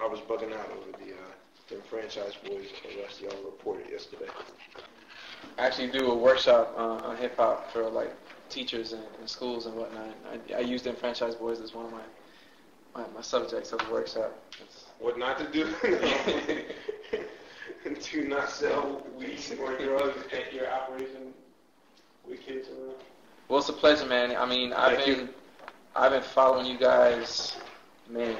I was bugging out over the franchise boys arrest y'all reported yesterday. I actually do a workshop on hip hop for like teachers and schools and whatnot. I use them franchise boys as one of my subjects of the workshop. What not to do? Do not sell weed or drugs at your operation with kids around. Well, it's a pleasure, man. I mean, I've been following you guys, man.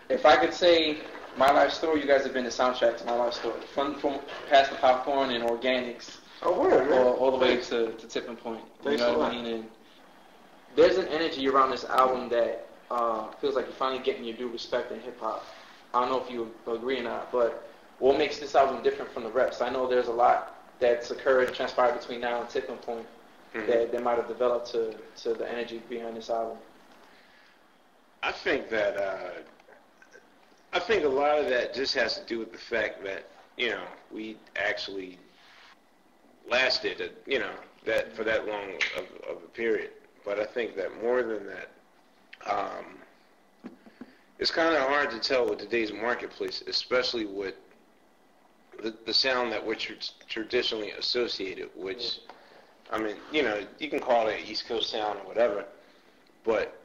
If I could say my life story, you guys have been the soundtrack to my life story. From past the popcorn and organics, all the way to tipping point. You know what I mean? And there's an energy around this album that feels like you're finally getting your due respect in hip hop. I don't know if you agree or not, but what makes this album different from the rest? I know there's a lot that's occurred and transpired between now and tipping point that might have developed to the energy behind this album. I think that I think a lot of that just has to do with the fact that, you know, we actually lasted, you know, that for that long of a period. But I think that more than that, it's kind of hard to tell with today's marketplace, especially with the sound that we're traditionally associated, which, I mean, you know, you can call it East Coast sound or whatever, but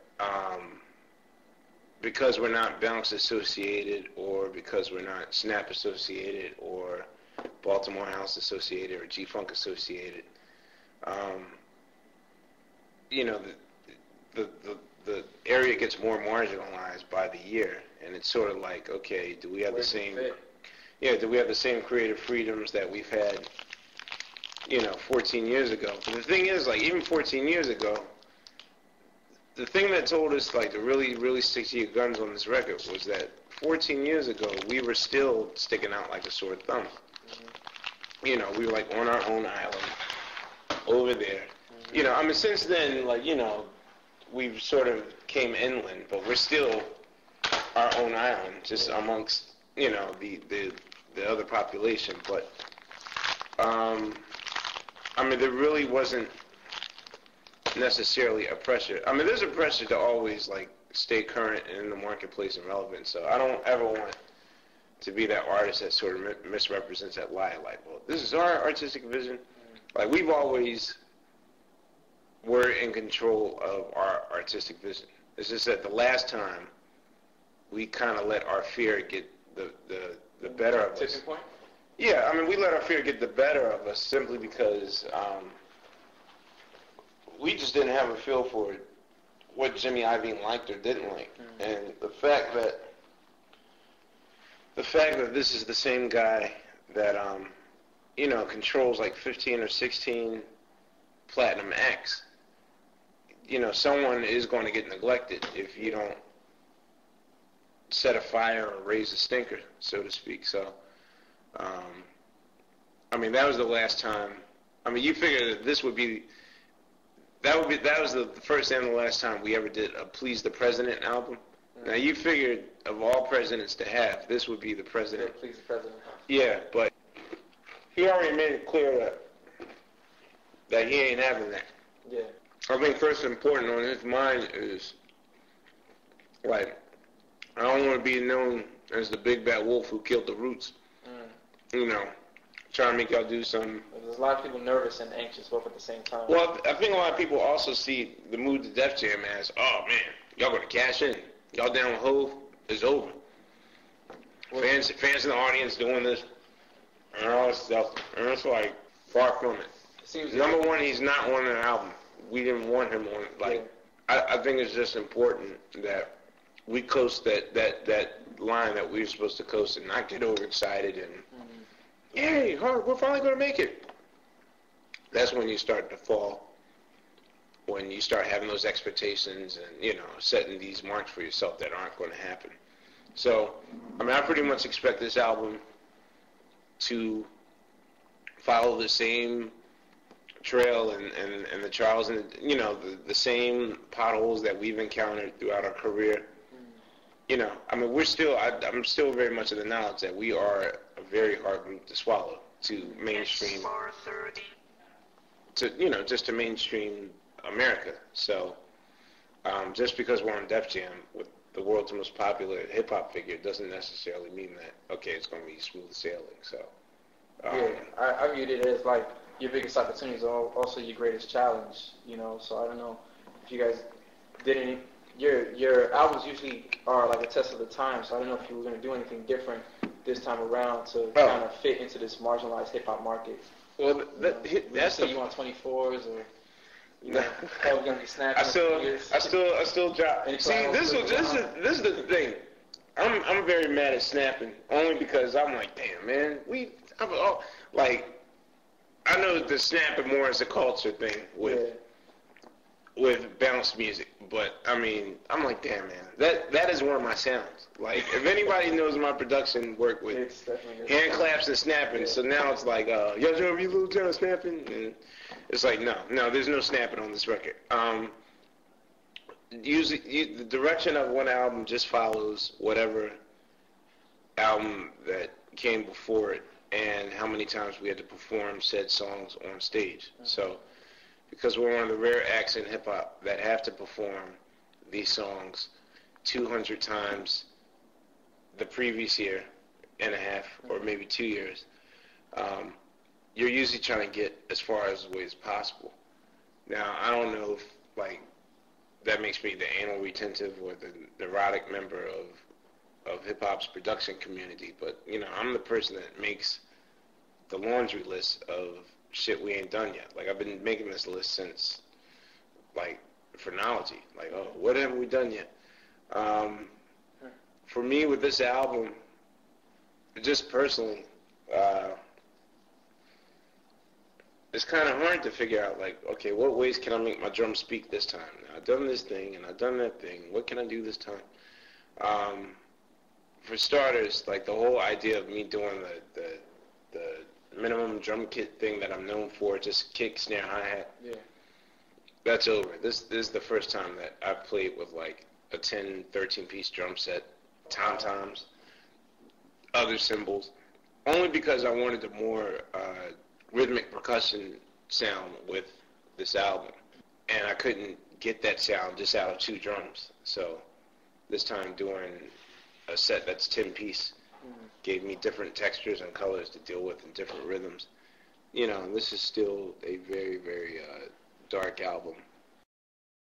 because we're not bounce associated, or because we're not snap associated, or Baltimore house associated, or G-funk associated, you know, the area gets more marginalized by the year, and it's sort of like, okay, do we have the same creative freedoms that we've had, you know, 14 years ago? But the thing is, like, even 14 years ago, the thing that told us, like, to really, really stick to your guns on this record was that 14 years ago, we were still sticking out like a sore thumb. Mm-hmm. You know, we were, like, on our own island over there. Mm-hmm. You know, I mean, since then, like, you know, we've sort of came inland, but we're still our own island, just amongst, you know, the other population. But, I mean, there really wasn't necessarily a pressure. I mean, there's a pressure to always, like, stay current and in the marketplace and relevant. So I don't ever want to be that artist that sort of misrepresents that lie. Like, well, this is our artistic vision. Like, we've always were in control of our artistic vision. It's just that the last time we kind of let our fear get the better of us. Tipping point? Yeah, I mean, we let our fear get the better of us simply because we just didn't have a feel for what Jimmy Iovine liked or didn't like. Mm-hmm. And the fact that this is the same guy that you know, controls like 15 or 16 platinum acts, you know, someone is going to get neglected if you don't set a fire or raise a stinker, so to speak. So I mean, that was the last time. I mean, you figure that this would be that was the first and the last time we ever did a Please the President album. Now, you figured of all presidents to have, this would be the president. Please the President. Yeah, but he already made it clear that he ain't having that. Yeah. I think first important on his mind is, like, I don't want to be known as the big bad wolf who killed the Roots. You know, trying to make y'all do something. There's a lot of people nervous and anxious both at the same time. Well, I think a lot of people also see the move to Def Jam as, oh man, y'all gonna cash in. Y'all down with Hove, it's over. Fans in the audience doing this and all this stuff, and it's like far from it. Number one, he's not on an album. We didn't want him on. Like, yeah. I think it's just important that we coast that line that we were supposed to coast and not get overexcited and yay, we're finally going to make it. That's when you start to fall, when you start having those expectations and, you know, setting these marks for yourself that aren't going to happen. So, I mean, I pretty much expect this album to follow the same trail and the trials and, you know, the same potholes that we've encountered throughout our career. You know, I mean, I'm still very much of the knowledge that we are a very hard group to swallow to mainstream, just to mainstream America. So, just because we're on Def Jam with the world's most popular hip hop figure doesn't necessarily mean that okay, it's going to be smooth sailing. So I viewed it as like your biggest opportunity is also your greatest challenge. You know, so I don't know if you guys did any. Your albums usually are like a test of the time. So I don't know if you were going to do anything different this time around to kind of fit into this marginalized hip hop market. Well, that's you want 24s or. You know, gonna be snapping. I still drop. See, this is the thing. I'm very mad at snapping only because I'm like, damn, man, I know the snapping more as a culture thing with bounce music, but I mean, I'm like, damn, man, that is one of my sounds. Like, if anybody knows my production work with hand claps and snapping, so now it's like, y'all join me, little town snapping, and it's like, no, there's no snapping on this record. Usually, the direction of one album just follows whatever album that came before it, and how many times we had to perform said songs on stage. So, because we're one of the rare acts in hip-hop that have to perform these songs 200 times the previous year and a half, or maybe 2 years, you're usually trying to get as far away as possible. Now, I don't know if, like, that makes me the anal retentive or the neurotic member of hip-hop's production community, but, you know, I'm the person that makes the laundry list of shit we ain't done yet. Like, I've been making this list since, like, phrenology. Like, oh, what haven't we done yet? For me, with this album, just personally, it's kind of hard to figure out, like, okay, what ways can I make my drum speak this time? Now, I've done this thing, and I've done that thing. What can I do this time? For starters, like, the whole idea of me doing the minimum drum kit thing that I'm known for, just kick, snare, hi-hat, that's over. This is the first time that I've played with, like, a 10, 13-piece drum set, tom-toms, other cymbals, only because I wanted a more rhythmic percussion sound with this album, and I couldn't get that sound just out of 2 drums. So this time doing a set that's 10-piece gave me different textures and colors to deal with and different rhythms. You know, this is still a very, very dark album